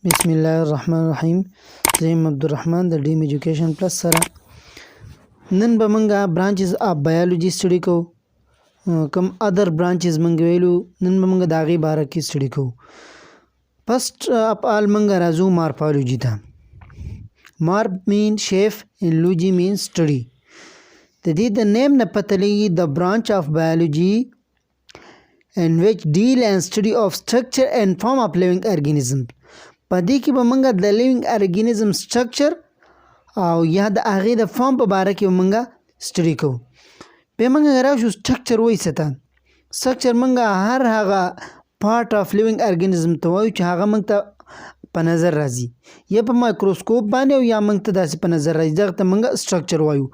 بسم الله الرحمن الرحیم. زیم عبدالرحمن د ډیم ایجوکیشن پلس سره نن به موږ برانچز اف بایولوژي سټډي کوو. کوم ادر برانچز موږ ویلو نن به موږ د هغې باره کې سټډي کوو. فرسٹ اف آل موږ راځو مارفالوجي ته. مارف مین شیف and لوجي مین سټډي. د دې د نیم نه پته لګي د برانچ اف بایولوژي and which deal and study of structure and form of living organisms. په دې کې به موږ د لیوینګ ارګینزم سټرکچر او یا د هغې د فارم په باره کې به موږ سټډي کوو. بیا موږ راشو سټرکچر وایي څه ته. سټرکچر موږ هر هغه پارټ اف لیوینګ ارګینزم ته وایو چې هغه موږ ته په نظر راځي یا په مایکروسکوپ باندې او یا موږ ته داسې په نظر راځي، دغه ته موږ سټرکچر وایو.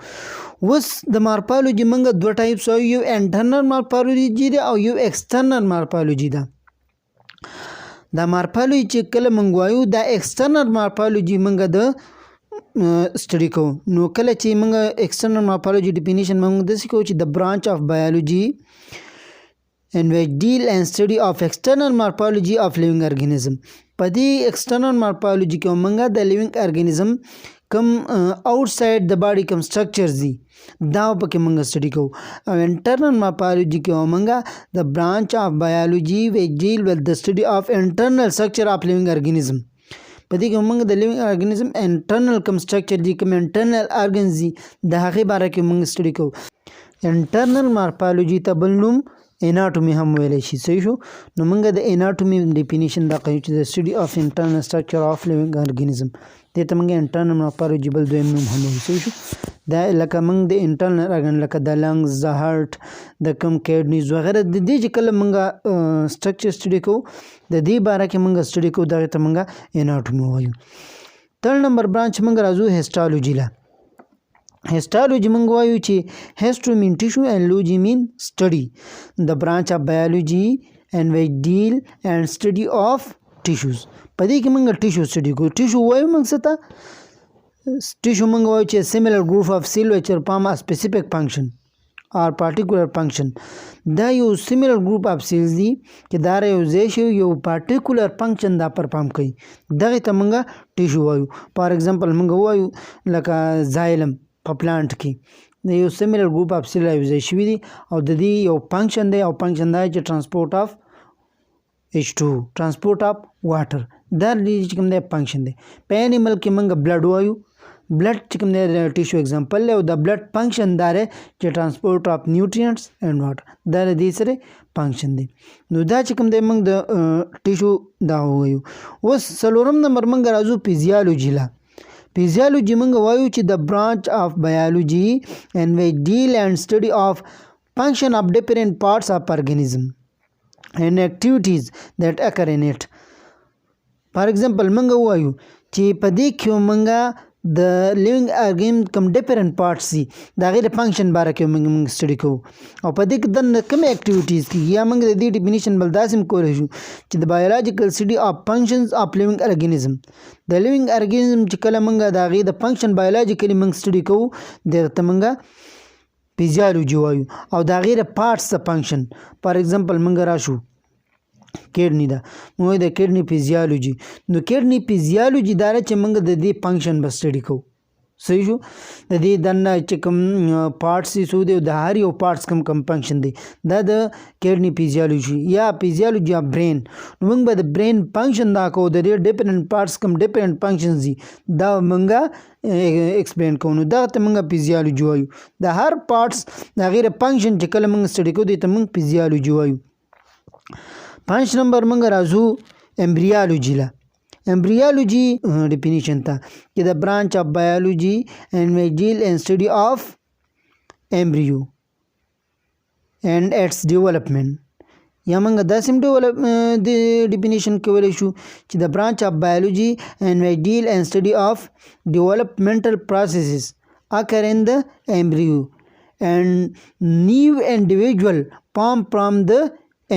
اوس د مارفالوجي موږ دوه ټایپس وایو، یو انټرنل مارفالوجي دی او یو ایکسټرنل مارفالوجي ده. دا مارفالوجي چې کله موږ وایو دا ایکسټرنل مارفالوجي موږ د سټډي کوو. نو کله چې موږ ایکسټرنل مارفالوجي ډیفینیشن موږ داسې کوو چې د برانچ اف بایولوجي and which deal and study of external morphology of living organism. په دې ایکسټرنل مارفالوجي کې موږ د لیوینګ ارګینزم کم آوټساید د باډي کم سټرکچرز دي دا پکې موږ سټډي کوو. او انټرنل مارفالوجي کې موږ د برانچ اف بایولوجي which deal with the study of internal structure of living organism. په دې کې موږ د لیوینګ ارګینزم انټرنل کم سټرکچر دي، کم انټرنل ارګنز دي، د هغې باره کې موږ سټډي کوو. انټرنل مارفالوجي ته بل نوم اناټومي هم ویلی شي. صحیح شو. نو موږ د اناټومي ډیفینیشن دا کوو چې د سټډي اف انټرنل سټرکچر اف لیوینګ ارګینزم، دې ته موږ انټرنل مارفالوجي بل دویم نوم هم وایو. صحیح شو. دا لکه موږ د انټرنل ارګن لکه د لنګز، د هارټ، د کم کیډنیز وغیره د دې چې کله موږ سټرکچر سټډي کوو د دې باره کې موږ سټډي کوو، دغې ته موږ اناټومي وایو. تھرډ نمبر برانچ موږ راځو هیسټالوجي له. هیسټالوجي موږ وایو چې هیسټو مین ټیشو and لوجي مین سټډي. د برانچ اف بایولوجي and which deal and study of tissues. په دې کې موږ ټیشو سټډي کوو. ټیشو وایو موږ څه ته؟ ټیشو موږ وایو چې similar group of cell which perform a specific function or particular function. دا یو similar group of cells دي چې دا یو ځای شي یو particular function دا پرفارم کوي، دغې ته موږ ټیشو وایو. فار ایگزامپل موږ وایو لکه زایلم په پلانټ کې د یو سیملر ګروپ اف سیل یو ځای شوي دي او د دې یو فنکشن دی او فنکشن دا چې ټرانسپورټ اف H2 ټرانسپورټ اف واټر، دا چې کوم دی فنکشن دی. په انیمل کې موږ بلډ وایو. بلډ چې کوم دی د ټیشو اگزامپل دی او د بلډ فنکشن دا دی چې ټرانسپورټ اف نیوټرینټس اینډ واټر، دا د دې سره فنکشن دی. نو دا چې کوم دی موږ د ټیشو دا وایو. اوس څلورم نمبر موږ راځو فزیالوجي له. فزیالوجي موږ وایو چې د برانچ اف بایولوجي and which deal and study of function of different parts of organism and activities that occur in it. فار ایگزامپل موږ وایو چې په دې کې موږ د لیوینګ ارګین کوم ډیفرنٹ پارټس دي د هغې د فنکشن باره کې موږ سټډي کوو او په دې کې دننه کومې اکټیویټیز کېږي یا موږ د دې ډیفینیشن بل داسې هم کولی شو چې د بایولوجیکل سټډي اف فنکشنز اف لیوینګ ارګینزم. د لیوینګ ارګینزم چې کله موږ د هغې د فنکشن بایولوجیکلي موږ سټډي کوو دغه ته موږ فزیالوجي وایو او د هغې د پارټس د فنکشن. فار ایگزامپل موږ راشو کیډنی ده، موږ د کیډنی فزیالوجي. نو کیډنی فزیالوجي دا چې موږ د دې فنکشن به سټډي کوو. صحیح شو. د دې دننه چې کوم پارټس دي څو دی د هر یو پارټس کوم کوم فنکشن دی دا د کیډنی فزیالوجي یا فزیالوجي اف برین. نو موږ به د برین فنکشن دا کوو، د دې ډیفرنٹ پارټس کوم ډیفرنٹ فنکشنز دي دا موږ ایکسپلین کوو. نو دغه ته موږ فزیالوجي وایو. د هر پارټس د هغې د فنکشن چې کله موږ سټډي کوو دې ته موږ فزیالوجي وایو. 5 نمبر موږ راځو امبریالوجي له. امبریالوجي ډیفینیشن ته چې د برانچ اف بایولوجي and which deal and study of embryo and its development. یا موږ داسې هم د ډیفینیشن کولی شو چې د برانچ اف بایولوجي and which deal and study of developmental processes occur in the embryo and new individual form from the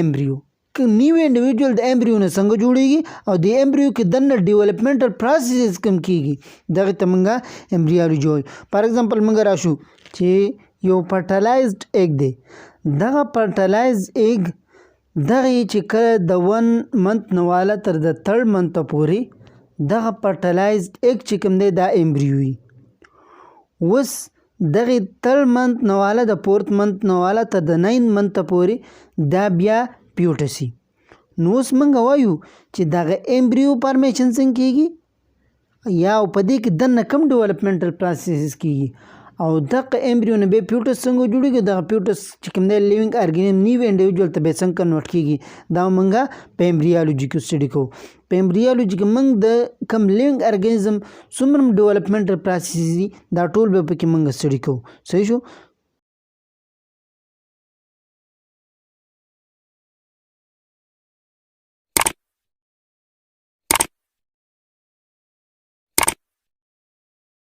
embryo. نیو انډیویجول د ایمبریو نه څنګه جوړیږي او د ایمبریو کې دننه ډیولپمنټل پروسیسز کوم کیږي دغه ته موږ ایمبریالوجي وایو. فار ایگزامپل موږ راشو چې یو فرټیلایزډ ایګ دی، دغه فرټیلایز ایګ دغه چې کله د 1 منت نه والا تر د 3 منت پورې دغه فرټلایزډ ایګ چې کوم دی دا ایمبریو وي. اوس دغې 3 منت نه واله د 4th منت نه واله تر د 9 منت پورې دا بیا پیوټسي. نو اوس موږ وایو چې دغه ایمبریو فارمیشن څنګه کیږي یا په دې کې دننه کوم ډیولپمنټل پروسیسز کیږي او دغه ایمبریو نه بیا پیوټس څنګه جوړیږي. دغه پیوټس چې کوم دی لیوینګ ارګانیزم نیو انډیویجوال ته بیا څنګه کنورټ کیږي دا موږ په ایمبریالوجي کې سټډي کوو. په ایمبریالوجي کې موږ د کوم لیوینګ ارګانیزم څومره ډیولپمنټل پروسیسز دي دا ټول به پکې موږ سټډي کوو. صحیح شو.